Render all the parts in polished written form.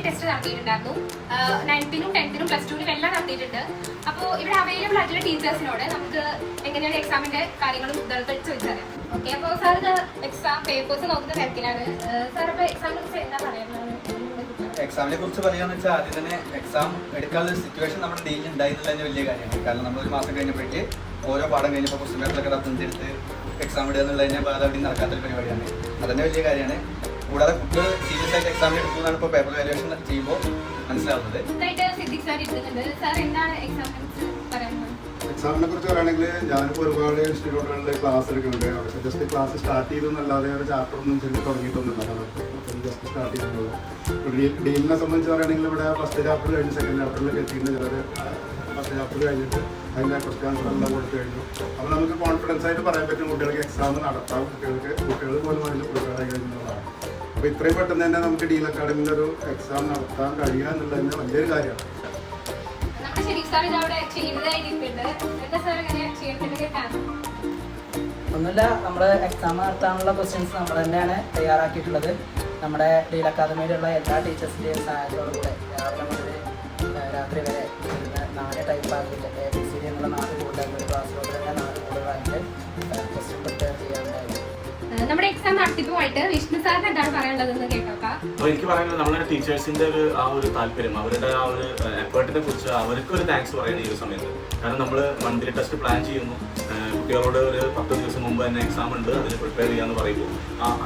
Test നടത്തിയിട്ടുണ്ടായിരുന്നു. 9th-നും 10th-നും +2-നും എല്ലാം നടത്തിയിട്ടുണ്ട്. അപ്പോൾ ഇവിടെ അവൈലബിൾ ആയിട്ടുള്ള ടീച്ചേഴ്സിനോട് നമുക്ക് എങ്ങനെയാണ് എക്സാമിന്റെ കാര്യങ്ങളും ഇതൊക്കെ ചോദിച്ചറിയാം. ഓക്കെ, അപ്പോൾ സാർ ഇത് എക്സാം പേപ്പേഴ്സ് നോക്കുന്ന തിരക്കിലാണ്. സാർ അപ്പോൾ എക്സാമിനെ കുറിച്ച് എന്താ പറയുന്നത്? എക്സാമിനെ കുറിച്ച് പറയാന്ന് വെച്ചാൽ ആദ്യം തന്നെ എക്സാം എടുക്കാനുള്ള സിറ്റുവേഷൻ നമ്മുടെ ഡെയിലി ഉണ്ടായിരുന്നില്ല തന്നെ വലിയ കാര്യമാണ്. കാരണം നമ്മളൊരു മാസം കഴിഞ്ഞപ്പോഴേക്ക് ഓരോ പാഠം കഴിഞ്ഞപ്പോൾ ക്വസ്റ്റ്യൻ പേപ്പറൊക്കെ റഫറൻസ് എക്സാം ഇടുക എന്നുള്ളതിനെ ബാധി നടക്കാത്തൊരു പരിപാടിയാണ്. അതന്നെ വലിയ കാര്യമാണ്. കൂടാതെ കുട്ടികൾ സീരിയസ് ആയിട്ട് എക്സാമിൽ എടുക്കുന്നതാണ് ഇപ്പോൾ പേപ്പർ വാല്യുവേഷൻ ചെയ്യുമ്പോൾ മനസ്സിലാവുന്നത്. എക്സാമിനെ കുറിച്ച് പറയുകയാണെങ്കിൽ ഞാനിപ്പോൾ ഒരുപാട് ഇൻസ്റ്റിറ്റ്യൂട്ടുകളിൽ ക്ലാസ് എടുക്കുന്നുണ്ട്. അവിടെ ജസ്റ്റ് ക്ലാസ് സ്റ്റാർട്ട് ചെയ്തെന്നല്ലാതെ ഒരു ചാപ്റ്റർ ഒന്നും ശരി തുടങ്ങിയിട്ടൊന്നുമില്ല. ജസ്റ്റ് സ്റ്റാർട്ട് ചെയ്തിട്ടുള്ളൂ. ഡീലിനെ സംബന്ധിച്ച് പറയുകയാണെങ്കിൽ ഇവിടെ ഫസ്റ്റ് ചാപ്റ്റർ കഴിഞ്ഞ് സെക്കൻഡ് ചാപ്റ്ററിലേക്ക് എത്തിയിട്ട് ചിലർ ഫസ്റ്റ് ചാപ്റ്റർ കഴിഞ്ഞിട്ട് അതിൻ്റെ ക്വസ്റ്റ്യൻ ആൻസർ എല്ലാം കൊടുത്തു കഴിഞ്ഞു. അപ്പോൾ നമുക്ക് കോൺഫിഡൻസ് ആയിട്ട് പറയാൻ പറ്റും കുട്ടികൾക്ക് എക്സാം നടത്താം. കുട്ടികൾ പോലും അതിൽ പ്രിപ്പയർ ആയി കഴിഞ്ഞുള്ളതാണ്. അപ്പോൾ ഇത്രയും പെട്ടെന്ന് തന്നെ നമുക്ക് ഡീൽ അക്കാഡമിയിൽ ഒരു എക്സാം നടത്താൻ കഴിയുക എന്നുള്ളതിന് വലിയൊരു കാര്യമാണ്. ഒന്നുമില്ല, നമ്മൾ എക്സാം നടത്താനുള്ള ക്വസ്റ്റ്യൻസ് നമ്മൾ തന്നെയാണ് തയ്യാറാക്കിയിട്ടുള്ളത്. നമ്മുടെ ഡീൽ അക്കാദമിയിലുള്ള എല്ലാ ടീച്ചേഴ്സിൻ്റെയും സഹായത്തോടുകൂടെ രാവിലെ മുതൽ രാത്രി വരെ 4 ടൈപ്പ് ആക്കിയിട്ട് ABCD എന്നുള്ള 4 കൂടുതലായിട്ട് ഒരു ക്ലാസ്സിലോട്ട് തന്നെ 4 കൂടുതലായിട്ട് ക്വസ്റ്റ്യൻ പ്രിപ്പയർ ചെയ്യാനുണ്ടായിരുന്നു. നമ്മുടെ എക്സാം നടത്തിപ്പുമായിട്ട് വിഷ്ണു സാറിന് എന്താണ് പറയാനുള്ളതെന്ന് കേട്ടോക്കാം. അപ്പോൾ എനിക്ക് പറയാനുള്ളത് നമ്മുടെ ടീച്ചേഴ്സിന്റെ ഒരു താല്പര്യം, അവരുടെ ആ ഒരു എഫേർട്ടിനെ കുറിച്ച് അവർക്ക് ഒരു താങ്ക്സ് പറയണം ഈ ഒരു സമയത്ത്. കാരണം നമ്മൾ മന്ത്ലി ടെസ്റ്റ് പ്ലാൻ ചെയ്യുന്നു, കുട്ടികളോട് ഒരു 10 ദിവസം മുമ്പ് തന്നെ എക്സാം ഉണ്ട്, അതിന് പ്രിപ്പയർ ചെയ്യാന്ന് പറയുമ്പോൾ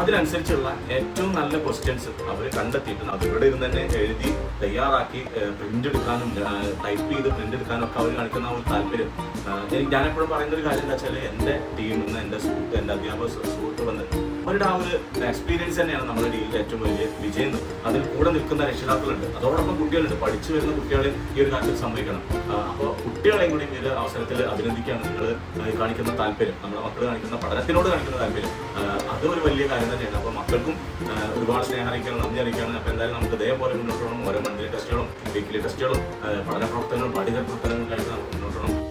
അതിനനുസരിച്ചുള്ള ഏറ്റവും നല്ല ക്വസ്റ്റ്യൻസ് അവർ കണ്ടെത്തിയിട്ട് അത് ഇവിടെ ഇരുന്ന് തന്നെ എഴുതി തയ്യാറാക്കി പ്രിന്റ് എടുക്കാനും ടൈപ്പ് ചെയ്ത് പ്രിന്റ് എടുക്കാനും ഒക്കെ അവർ കാണിക്കുന്ന ഒരു താല്പര്യം. ഞാനെപ്പോഴും പറയുന്ന ഒരു കാര്യം എന്താ വെച്ചാൽ എൻ്റെ ടീമിൽ നിന്ന് എൻ്റെ സുഹൃത്ത്, എൻ്റെ അധ്യാപക സുഹൃത്ത് വന്ന് അവരുടെ ആ ഒരു എക്സ്പീരിയൻസ് തന്നെയാണ് നമ്മുടെ ഡീലിൽ ഏറ്റവും വലിയ വിജയം. അതിൽ കൂടെ നിൽക്കുന്ന രക്ഷിതാക്കളുണ്ട്, അതോടൊപ്പം കുട്ടികളുണ്ട്, പഠിച്ചു വരുന്ന കുട്ടികളെ ഈ ഒരു കാര്യത്തിൽ സംഭവിക്കണം. അപ്പോൾ കുട്ടികളെയും കൂടി ഈ ഒരു അവസരത്തിൽ അഭിനന്ദിക്കുകയാണ്. നിങ്ങൾ കാണിക്കുന്ന താല്പര്യം, നമ്മുടെ മക്കൾ കാണിക്കുന്ന പഠനത്തിനോട് കാണിക്കുന്ന താല്പര്യം, അത് ഒരു വലിയ കാര്യം തന്നെയാണ്. അപ്പോൾ മക്കൾക്കും ഒരുപാട് സ്നേഹം അറിയിക്കണം, നന്ദി അറിയിക്കണം. അപ്പോൾ എന്തായാലും നമുക്ക് ഇതേപോലെ മുന്നോട്ട് പോകണം. ഓരോ മന്ത്ലി ടെസ്റ്റുകളും വീക്കിലി ടെസ്റ്റുകളും പഠന പ്രവർത്തനങ്ങളും പഠിത പ്രവർത്തനങ്ങളും കഴിഞ്ഞ് നമുക്ക് മുന്നോട്ട് പോകണം.